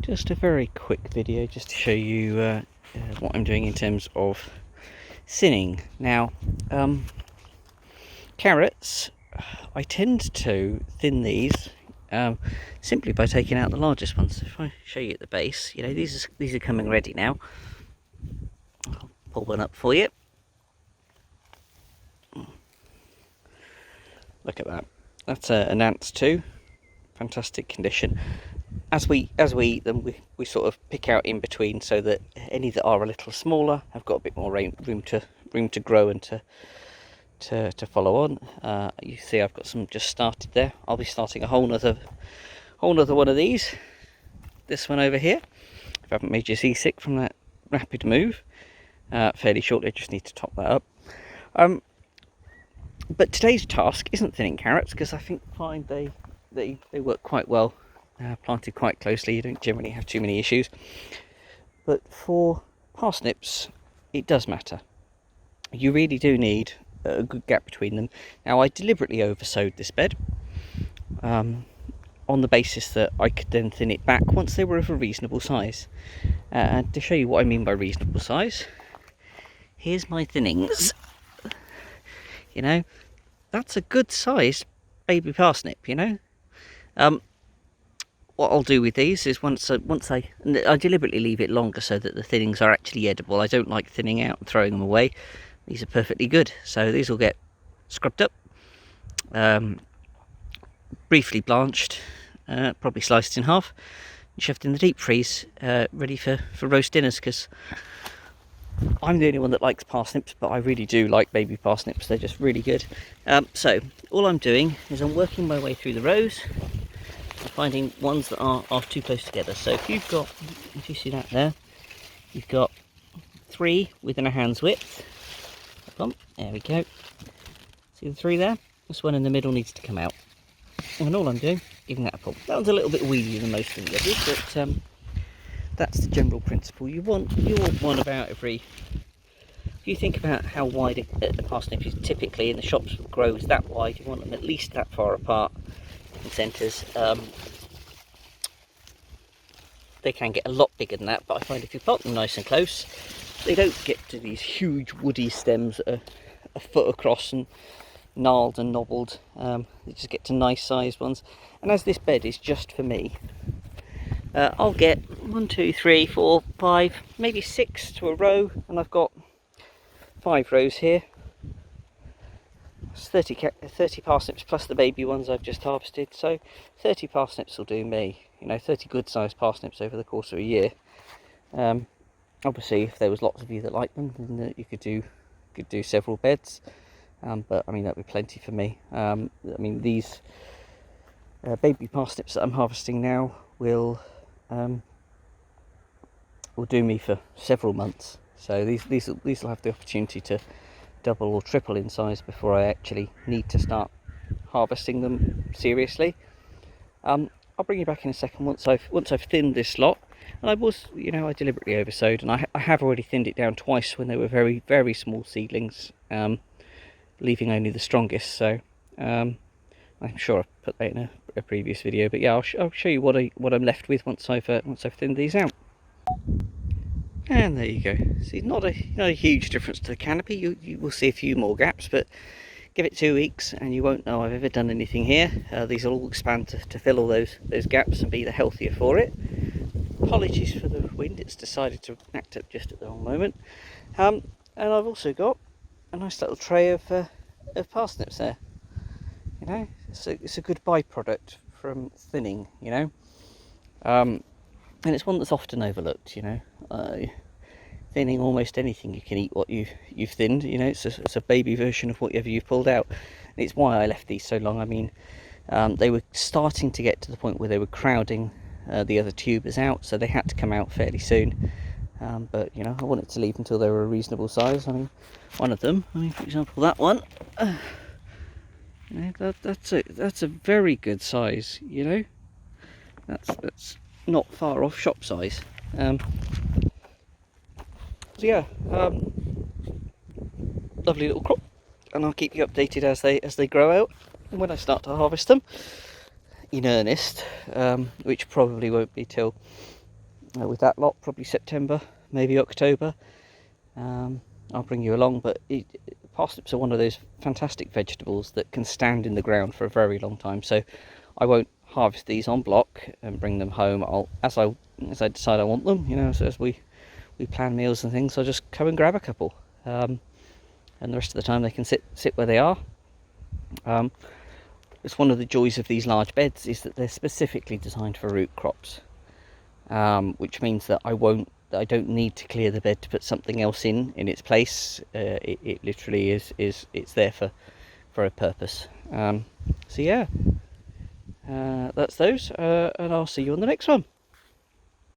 Just a very quick video just to show you what I'm doing in terms of thinning. Now, carrots, I tend to thin these simply by taking out the largest ones. If I show you at the base, you know, these are coming ready now. I'll pull one up for you. Look at that. That's an ants too. Fantastic condition. As we eat them, we sort of pick out in between so that any that are a little smaller have got a bit more room to grow and to follow on. You see, I've got some just started there. I'll be starting a whole nother one of these. This one over here. If I haven't made you seasick from that rapid move, fairly shortly. I just need to top that up. But today's task isn't thinning carrots, because I find they work quite well. Planted quite closely, you don't generally have too many issues. But for parsnips, it does matter. You really do need a good gap between them. Now, I deliberately oversowed this bed on the basis that I could then thin it back once they were of a reasonable size. And to show you what I mean by reasonable size, here's my thinnings. You know, that's a good sized baby parsnip, you know. What I'll do with these is once I deliberately leave it longer so that the thinnings are actually edible. I don't like thinning out and throwing them away. These are perfectly good. So these will get scrubbed up, briefly blanched, probably sliced in half, and shoved in the deep freeze, ready for roast dinners, because I'm the only one that likes parsnips, but I really do like baby parsnips. They're just really good. So all I'm doing is I'm working my way through the rows, finding ones that are too close together. So if you see that there, you've got 3 within a hand's width. There we go. See the 3 there? This one in the middle needs to come out. And all I'm doing, giving that a pull. That one's a little bit weedier than most of the others, but that's the general principle. You want one about every. If you think about how wide the parsnip is typically in the shops grows that wide, you want them at least that far apart. In centres, they can get a lot bigger than that, but I find if you plant them nice and close, they don't get to these huge woody stems that are a foot across and gnarled and knobbled. They just get to nice sized ones. And as this bed is just for me, I'll get 1, 2, 3, 4, 5, maybe 6 to a row, and I've got 5 rows here. 30 parsnips plus the baby ones I've just harvested, so 30 parsnips will do me. You know, 30 good sized parsnips over the course of a year. Obviously, if there was lots of you that like them, then you could do several beds. But I mean, that'd be plenty for me. I mean, these baby parsnips that I'm harvesting now will do me for several months. So these will have the opportunity to double or triple in size before I actually need to start harvesting them seriously. I'll bring you back in a second once I've thinned this lot. And I deliberately oversowed, and I have already thinned it down twice when they were very, very small seedlings, leaving only the strongest. So I'm sure I've put that in a previous video, but yeah, I'll show you what I'm left with once I've thinned these out. And there you go. See, not a huge difference to the canopy. You will see a few more gaps, but give it 2 weeks and you won't know I've ever done anything here. These will all expand to fill all those gaps and be the healthier for it. Apologies for the wind, it's decided to act up just at the wrong moment. And I've also got a nice little tray of parsnips there. You know, it's a good byproduct from thinning, you know. And it's one that's often overlooked, you know. Thinning almost anything, you can eat what you've thinned, you know. It's a baby version of whatever you've pulled out. And it's why I left these so long. I mean, they were starting to get to the point where they were crowding the other tubers out, so they had to come out fairly soon. But you know, I wanted to leave until they were a reasonable size. I mean, one of them, for example, that one, you know, that's a very good size. You know, that's not far off shop size. So yeah, lovely little crop, and I'll keep you updated as they grow out and when I start to harvest them in earnest, which probably won't be till with that lot, probably September, maybe October. I'll bring you along, but parsnips are one of those fantastic vegetables that can stand in the ground for a very long time, so I won't harvest these on block and bring them home. As I decide I want them, you know, so as we plan meals and things, I'll just come and grab a couple, and the rest of the time they can sit where they are. It's one of the joys of these large beds is that they're specifically designed for root crops, which means that I don't need to clear the bed to put something else in its place. It literally it's there for a purpose. So yeah, that's those, and I'll see you on the next one.